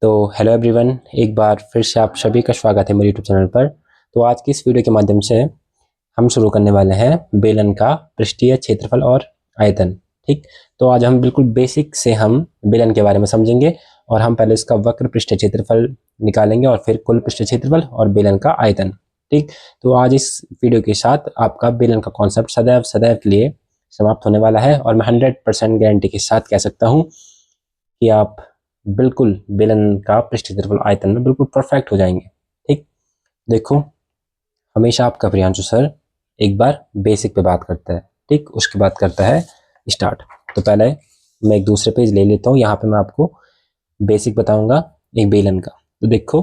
तो hello everyone, एक बार फिर से आप सभी का स्वागत है मेरे यूट्यूब चैनल पर। तो आज की इस वीडियो के माध्यम से हम शुरू करने वाले हैं बेलन का पृष्ठीय क्षेत्रफल और आयतन। ठीक, तो आज हम बिल्कुल बेसिक से हम बेलन के बारे में समझेंगे और हम पहले इसका वक्र पृष्ठीय क्षेत्रफल निकालेंगे और फिर कुल पृष्ठीय क्षेत्रफल और बेलन का आयतन। ठीक, तो आज इस वीडियो के साथ आपका बेलन का कॉन्सेप्ट सदैव सदैव के लिए समाप्त होने वाला है और मैं 100% गारंटी के साथ कह सकता हूँ कि आप बिल्कुल बेलन का पृष्ठीय क्षेत्रफल आयतन में बिल्कुल परफेक्ट हो जाएंगे। ठीक, देखो, हमेशा आपका प्रियांशु सर एक बार बेसिक पे बात करता है, ठीक, उसके बाद करता है स्टार्ट। तो पहले मैं एक दूसरे पेज ले लेता हूँ, यहाँ पे मैं आपको बेसिक बताऊंगा एक बेलन का। तो देखो,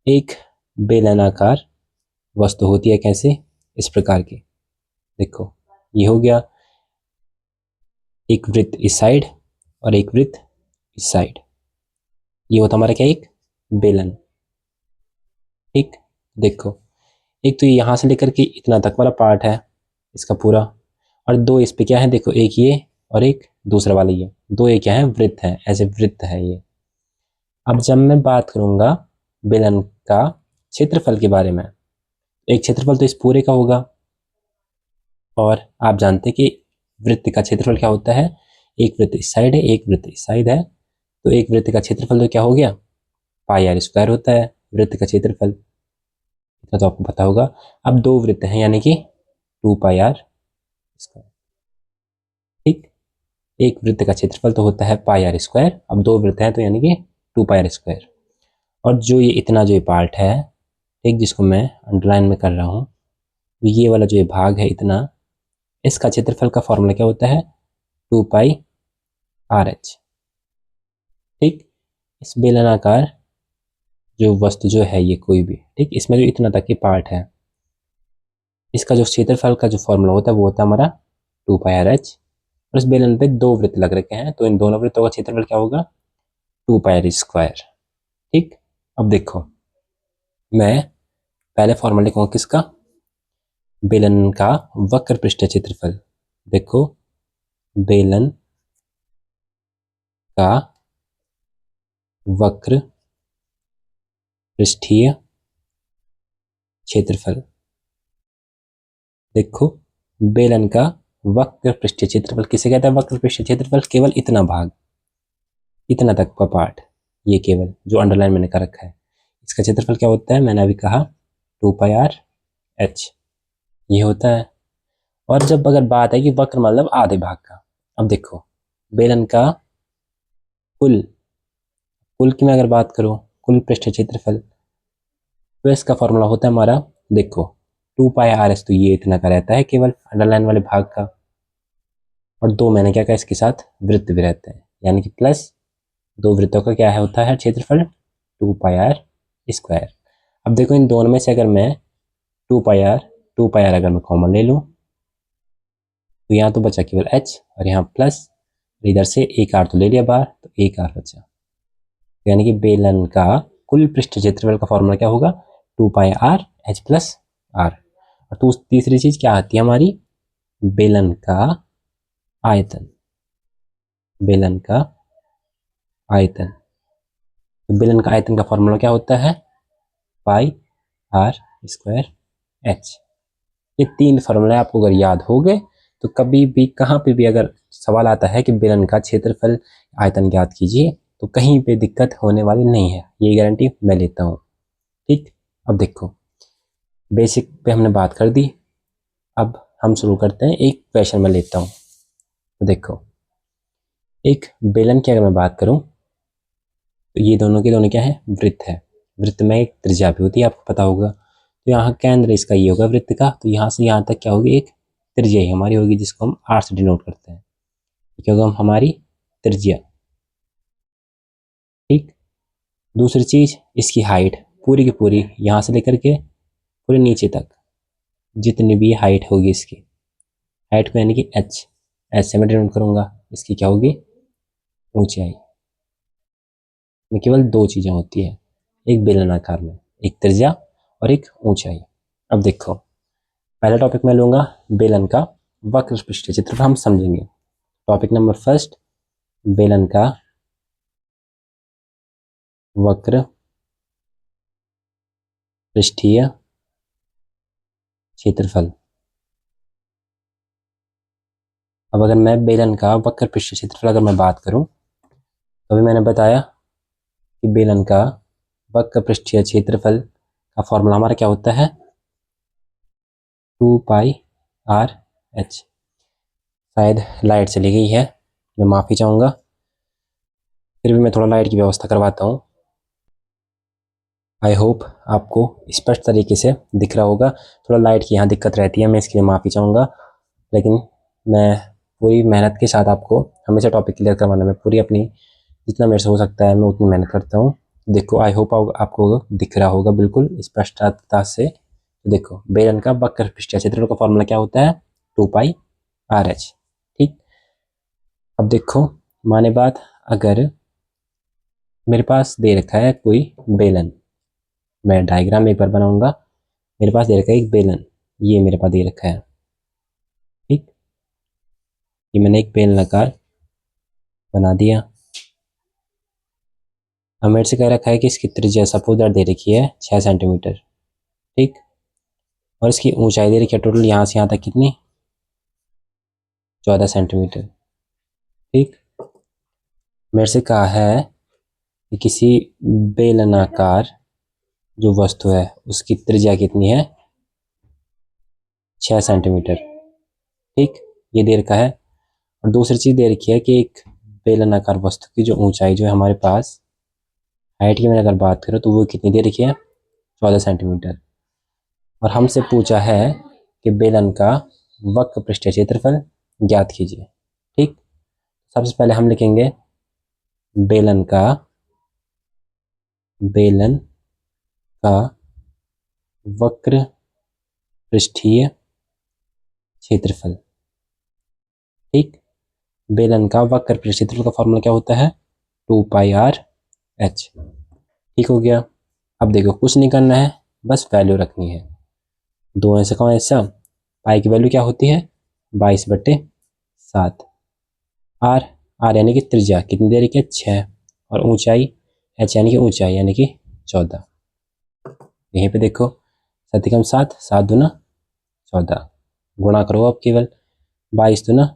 एक बेलनाकार वस्तु होती है कैसे, इस प्रकार की। देखो, ये हो गया एक वृत्त इस साइड और एक वृत्त इस साइड, ये होता हमारा क्या, एक बेलन। ठीक, देखो, एक तो यहाँ से लेकर के इतना तक वाला पार्ट है इसका पूरा, और दो इस पे क्या है, देखो, एक ये और एक दूसरा वाला ये, दो ये क्या है, वृत्त है, ऐसे वृत्त है ये। अब जब मैं बात करूंगा बेलन का क्षेत्रफल के बारे में, एक क्षेत्रफल तो इस पूरे का होगा, और आप जानते हैं कि वृत्त का क्षेत्रफल क्या होता है, एक वृत्त इस साइड है, एक वृत्त इस साइड है, तो एक वृत्त का क्षेत्रफल तो क्या हो गया, पाई आर स्क्वायर होता है वृत्त का क्षेत्रफल, इतना तो आपको पता होगा। अब दो वृत्त हैं यानी कि 2 पाई आर स्क्वायर। ठीक, एक वृत्त का क्षेत्रफल तो होता है पाई आर स्क्वायर, अब दो वृत्त हैं तो यानी कि 2 पाई आर स्क्वायर। और जो ये इतना जो ये पार्ट है, ठीक, जिसको मैं अंडरलाइन में कर रहा हूँ, ये वाला जो ये भाग है इतना, इसका क्षेत्रफल का फॉर्मूला क्या होता है, 2 पाई आर एच। ठीक, इस बेलनाकार जो वस्तु जो है ये कोई भी, ठीक, इसमें जो इतना तक की पार्ट है, इसका जो क्षेत्रफल का जो फॉर्मूला होता है वो होता है हमारा 2 पाई आर एच। और इस बेलन पे दो वृत्त लग रखे हैं, तो इन दोनों वृत्तों का क्षेत्रफल क्या होगा, 2 पाई आर स्क्वायर। ठीक, अब देखो, मैं पहले फॉर्मूला लिखूंगा किसका, बेलन का वक्र पृष्ठीय क्षेत्रफल। देखो, बेलन का वक्र पृष्ठीय क्षेत्रफल। देखो, बेलन का वक्र पृष्ठीय क्षेत्रफल किसे कहता है, वक्र पृष्ठीय क्षेत्रफल केवल इतना भाग, इतना तक का पार्ट, ये केवल जो अंडरलाइन मैंने कर रखा है, इसका क्षेत्रफल क्या होता है, मैंने अभी कहा 2 पाई आर एच, ये होता है। और जब अगर बात है कि वक्र मतलब आधे भाग का, अब देखो, बेलन का कुल कुल की मैं अगर बात करूं, कुल पृष्ठीय क्षेत्रफल, तो इसका फॉर्मूला होता है हमारा, देखो, 2 पाई आर एस, तो ये इतना का रहता है केवल अंडरलाइन वाले भाग का, और दो मैंने क्या कहा, इसके साथ वृत्त भी रहते हैं, यानी कि प्लस दो वृत्तों का क्या है, होता है क्षेत्रफल 2 पाई आर स्क्वायर। अब देखो, इन दोनों में से अगर मैं 2 पाई आर अगर मैं कॉमन ले लूँ, तो यहाँ तो बचा केवल h, और यहाँ प्लस, इधर से एक आर तो ले लिया बाहर, तो एक आर बचा, यानी कि बेलन का कुल पृष्ठ क्षेत्रफल का फॉर्मूला क्या होगा, 2 पाई आर एच प्लस आर। और तो तीसरी चीज क्या आती है हमारी, बेलन का आयतन, बेलन का आयतन। तो बेलन का आयतन का फॉर्मूला क्या होता है, पाई आर स्क्वायर एच। ये तीन फॉर्मूले आपको अगर याद हो गए, तो कभी भी कहाँ पे भी अगर सवाल आता है कि बेलन का क्षेत्रफल आयतन ज्ञात कीजिए, तो कहीं पे दिक्कत होने वाली नहीं है, ये गारंटी मैं लेता हूँ। ठीक, अब देखो, बेसिक पे हमने बात कर दी, अब हम शुरू करते हैं, एक क्वेश्चन मैं लेता हूँ। तो देखो, एक बेलन की अगर मैं बात करूँ, तो ये दोनों के दोनों क्या है, वृत्त है, वृत्त में एक त्रिज्या भी होती है, आपको पता होगा। तो यहाँ केंद्र इसका ये होगा वृत्त का, तो यहाँ से यहाँ तक क्या होगी, एक त्रिज्या ही हमारी होगी, जिसको हम आर से डिनोट करते हैं, क्या होगा हमारी त्रिज्या। ठीक, दूसरी चीज, इसकी हाइट पूरी की पूरी यहाँ से लेकर के पूरे नीचे तक जितनी भी हाइट होगी, इसकी हाइट को यानी कि एच, एच से मैं डिनोट करूंगा, इसकी क्या होगी, ऊंचाई। में केवल दो चीजें होती है एक बेलनाकार में, एक त्रिज्या और एक ऊंचाई। अब देखो, पहला टॉपिक मैं लूंगा बेलन का वक्र पृष्ठीय क्षेत्रफल, हम समझेंगे। टॉपिक नंबर फर्स्ट, बेलन का वक्र पृष्ठीय क्षेत्रफल। अब अगर मैं बेलन का वक्र पृष्ठीय क्षेत्रफल अगर मैं बात करूं, तो अभी मैंने बताया कि बेलन का वक्र पृष्ठीय क्षेत्रफल का फॉर्मूला हमारा क्या होता है, 2πr/h। शायद लाइट चली गई है, मैं माफ़ी चाहूँगा, फिर भी मैं थोड़ा लाइट की व्यवस्था करवाता हूँ। आई होप आपको स्पष्ट तरीके से दिख रहा होगा। थोड़ा लाइट की यहाँ दिक्कत रहती है, मैं इसके लिए माफ़ी चाहूँगा, लेकिन मैं पूरी मेहनत के साथ आपको हमेशा टॉपिक क्लियर करवाने में पूरी अपनी जितना मेरे से हो सकता है मैं उतनी मेहनत करता हूँ। देखो, आई होप आपको दिख रहा होगा बिल्कुल स्पष्टता से। तो देखो, बेलन का वक्र पृष्ठीय क्षेत्रफल का फॉर्मूला क्या होता है, 2πr/h। ठीक, अब देखो माने बात, अगर मेरे पास दे रखा है कोई बेलन, मैं डायग्राम एक बार बनाऊंगा। मेरे पास दे रखा है एक बेलन, ये मेरे पास दे रखा है। ठीक, ये मैंने एक बेलनाकार बना दिया। अब मेरे से कह रखा है कि इसकी त्रिज्या सपोज दे रखी है 6 सेंटीमीटर। ठीक, और इसकी ऊंचाई दे रखी है टोटल यहाँ से यहाँ तक कितनी, 14 सेंटीमीटर। ठीक, मेरे से कहा है कि किसी बेलनाकार जो वस्तु है उसकी त्रिज्या कितनी है, 6 सेंटीमीटर। ठीक, ये दे रखा है। और दूसरी चीज़ दे रखी है कि एक बेलनाकार वस्तु की जो ऊंचाई जो है हमारे पास, हाइट की मैं अगर बात करूँ तो वो कितनी दे रखी है, 14 सेंटीमीटर। और हमसे पूछा है कि बेलन का वक्र पृष्ठीय क्षेत्रफल ज्ञात कीजिए। ठीक, सबसे पहले हम लिखेंगे बेलन का वक्र पृष्ठीय क्षेत्रफल। ठीक, बेलन का वक्र पृष्ठीय क्षेत्रफल का फॉर्मूला क्या होता है, 2πr/h। ठीक हो गया। अब देखो, कुछ नहीं करना है, बस वैल्यू रखनी है। 2 ऐसे कौन ऐसा, पाई की वैल्यू क्या होती है, 22/7। आर यानी कि त्रिज्या कितनी दे रखी है, 6, और ऊंचाई h यानी कि ऊंचाई यानी कि 14। यहीं पे देखो, 7 7, 7 दूना 14, गुणा करो अब केवल, 22 दूना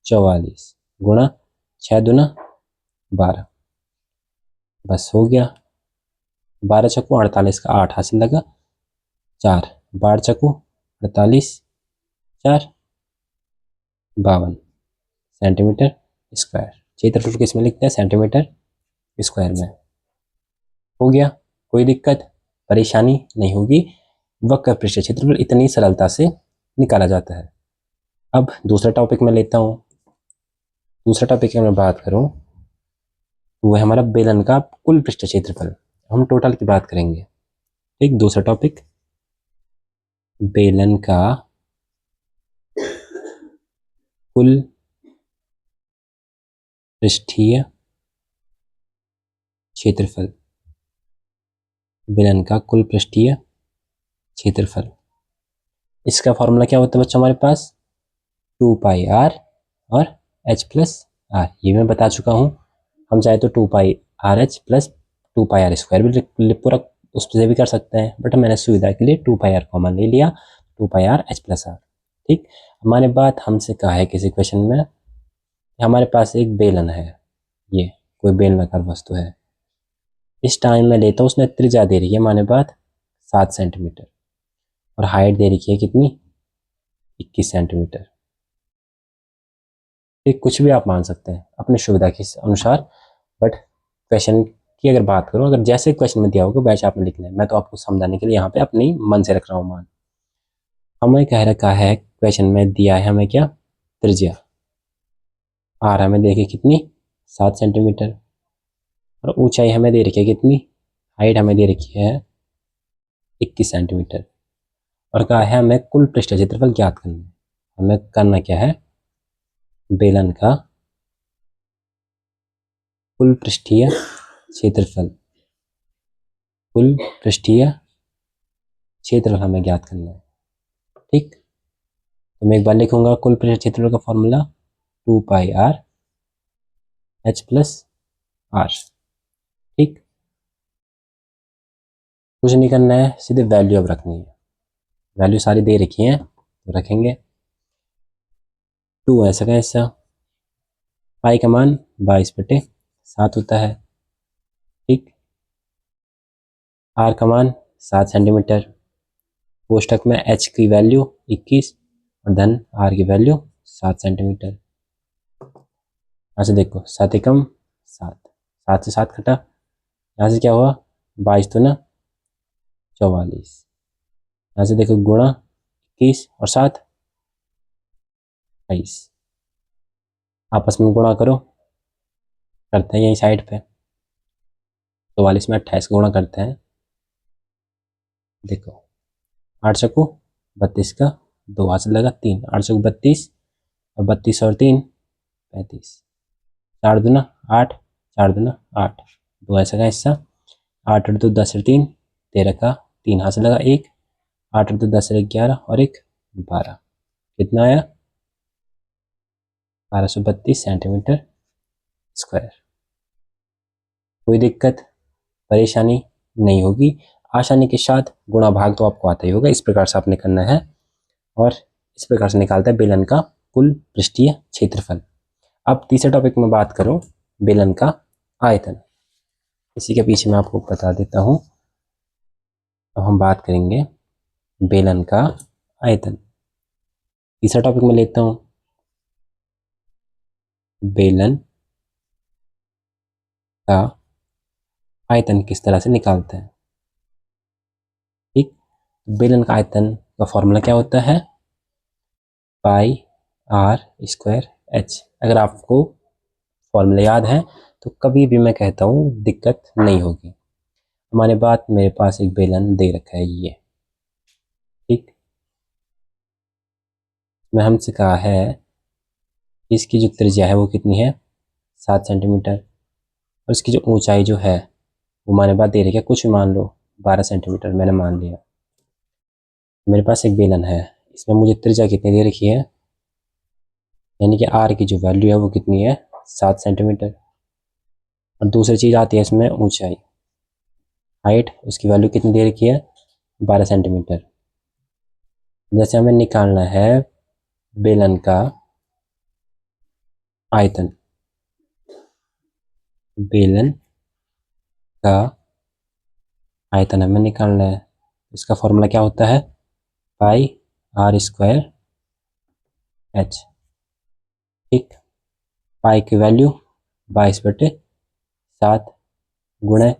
44 गुणा 6 दूना 12, बस हो गया। 12 चक्कू 48 का 8 हासिल लगा, 4 12 चक्कू 48, 4 52 सेंटीमीटर स्क्वायर। क्षेत्रफल किसमें लिखते हैं, सेंटीमीटर स्क्वायर में। हो गया, कोई दिक्कत परेशानी नहीं होगी, वक्र पृष्ठीय क्षेत्रफल इतनी सरलता से निकाला जाता है। अब दूसरा टॉपिक मैं लेता हूँ। दूसरा टॉपिक की मैं बात करूँ तो वह हमारा बेलन का कुल पृष्ठीय क्षेत्रफल, हम टोटल की बात करेंगे। ठीक, दूसरा टॉपिक, बेलन का कुल पृष्ठीय क्षेत्रफल। बेलन का कुल पृष्ठीय क्षेत्रफल, इसका फॉर्मूला क्या होता है बच्चों हमारे पास, 2πr और h+r। ये मैं बता चुका हूँ। हम चाहे तो 2πrh प्लस 2πr² भी पूरा उस से भी कर सकते हैं, बट मैंने सुविधा के लिए 2πr कॉमन ले लिया, 2πrh+r। ठीक, हमारे बात हमसे कहा है किसी क्वेश्चन में, हमारे पास एक बेलन है, ये कोई बेलनाकार वस्तु है। इस टाइम में लेता हूँ, उसने त्रिज्या दे रही है माने बात 7 सेंटीमीटर, और हाइट दे रखी है कितनी, 21 सेंटीमीटर। ठीक, कुछ भी आप मान सकते हैं अपनी सुविधा के अनुसार, बट क्वेश्चन की अगर बात करूँ, अगर जैसे क्वेश्चन में दिया होगा वैसे आपने लिखना है। मैं तो आपको समझाने के लिए यहाँ पे अपनी मन से रख रहा हूँ मान। हमें कह रखा है क्वेश्चन में दिया है हमें क्या, त्रिज्या आर हमें देखिए कितनी, 7 सेंटीमीटर, और ऊंचाई हमें दे रखी है कितनी, हाइट हमें दे रखी है 21 सेंटीमीटर, और कहा है हमें कुल पृष्ठीय क्षेत्रफल ज्ञात करना है। हमें करना क्या है, बेलन का कुल पृष्ठीय क्षेत्रफल, कुल पृष्ठीय क्षेत्रफल हमें ज्ञात करना है। ठीक, तो मैं एक बार लिखूंगा कुल पृष्ठीय क्षेत्रफल का फॉर्मूला 2πrh+r। ठीक, कुछ नहीं करना है, सीधे वैल्यू अब रखनी है। वैल्यू सारी दे रखी हैं तो रखेंगे। 2 ऐसा का हिस्सा, पाई का मान 22/7 होता है। ठीक, आर का मान 7 सेंटीमीटर, कोष्टक में एच की वैल्यू 21 और धन आर की वैल्यू 7 सेंटीमीटर। यहाँ से देखो 7 एकम 7, 7 से 7 कटा, यहाँ से क्या हुआ 22 तो ना 44, यहाँ से देखो गुणा 21 और 7 28, आपस में गुणा करो, करते हैं यही साइड पे। 44 में 28 का गुणा करते हैं। देखो 8 चक्कू 32 का 2 हाथ से लगा 3, 8 चक्कू 32 और 32 और 3 35, 4 दूना 8, 4 दूना 8, 2 ऐसा का हिस्सा, 8 और 2 10 और 3 13 का 3 हाथ से लगा 1, 8 और 2 10 और 11 और 1 12, कितना आया 1232 सेंटीमीटर स्क्वायर। कोई दिक्कत परेशानी नहीं होगी, आसानी के साथ गुणा भाग तो आपको आता ही होगा। इस प्रकार से आपने करना है और इस प्रकार से निकालता है बेलन का कुल पृष्ठीय क्षेत्रफल। अब तीसरे टॉपिक में बात करूं बेलन का आयतन, इसी के पीछे मैं आपको बता देता हूं। अब हम बात करेंगे बेलन का आयतन। तीसरा टॉपिक में लेता हूं बेलन का आयतन किस तरह से निकालते हैं। ठीक, बेलन का आयतन का फॉर्मूला क्या होता है, पाई आर स्क्वायर एच। अगर आपको फॉर्मूला याद है तो कभी भी मैं कहता हूँ दिक्कत नहीं होगी। हमारे बात मेरे पास एक बेलन दे रखा है ये, ठीक, मैं हमसे कहा है इसकी जो त्रिज्या है वो कितनी है 7 सेंटीमीटर और इसकी जो ऊंचाई जो है वो हमारे बात दे रही है, कुछ भी मान लो 12 सेंटीमीटर मैंने मान लिया। मेरे पास एक बेलन है, इसमें मुझे त्रिज्या कितनी दे रखी है, यानी कि आर की जो वैल्यू है वो कितनी है 7 सेंटीमीटर। और दूसरी चीज़ आती है इसमें ऊंचाई, हाइट, उसकी वैल्यू कितनी दे रखी है 12 सेंटीमीटर। जैसे हमें निकालना है बेलन का आयतन, बेलन का आयतन हमें निकालना है, इसका फॉर्मूला क्या होता है पाई आर स्क्वायर एच। ठीक, पाई की वैल्यू 22/7 गुणे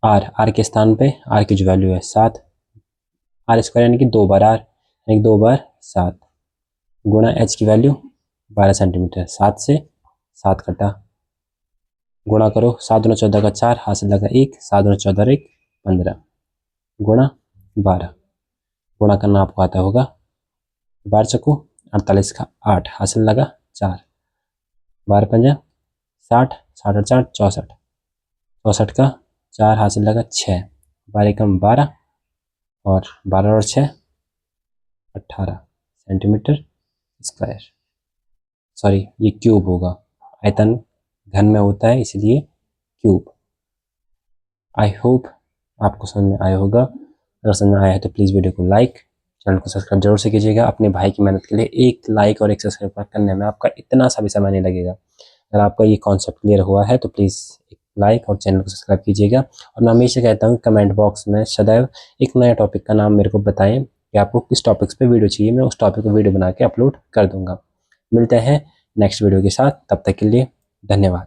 आर के स्थान पे आर की जो वैल्यू है 7, आर स्क्वायर यानी कि 2 बार आर यानी 2 बार 7 गुणा एच की वैल्यू 12 सेंटीमीटर, 7 से 7 कटा, गुणा करो 7 दूना 14 का 4 हाथ से लगा 1, 7 दूना 14 1 15 गुणा 12, गुणा करना आपको आता होगा 12 चक्कू 48 का 8 हाथ से लगा 4, 12 पंजा 60, 60 और 4 64, 64 का 4 हाथ से लगा 6, 12 एकम 12 और 12 और 6 18 सेंटीमीटर स्क्वायर। सॉरी ये क्यूब होगा, आयतन घन में होता है इसलिए क्यूब। आई होप आपको समझ में आया होगा, अगर समझ में आया है तो प्लीज़ वीडियो को लाइक, चैनल को सब्सक्राइब जरूर से कीजिएगा। अपने भाई की मेहनत के लिए एक लाइक और एक सब्सक्राइब करने में आपका इतना सा भी समय नहीं लगेगा। अगर आपका ये कॉन्सेप्ट क्लियर हुआ है तो प्लीज़ एक लाइक और चैनल को सब्सक्राइब कीजिएगा। और मैं हमेशा कहता हूँ कमेंट बॉक्स में सदैव एक नया टॉपिक का नाम मेरे को बताएं कि आपको किस टॉपिक्स पे वीडियो चाहिए, मैं उस टॉपिक पर वीडियो बना के अपलोड कर दूंगा। मिलते हैं नेक्स्ट वीडियो के साथ, तब तक के लिए धन्यवाद।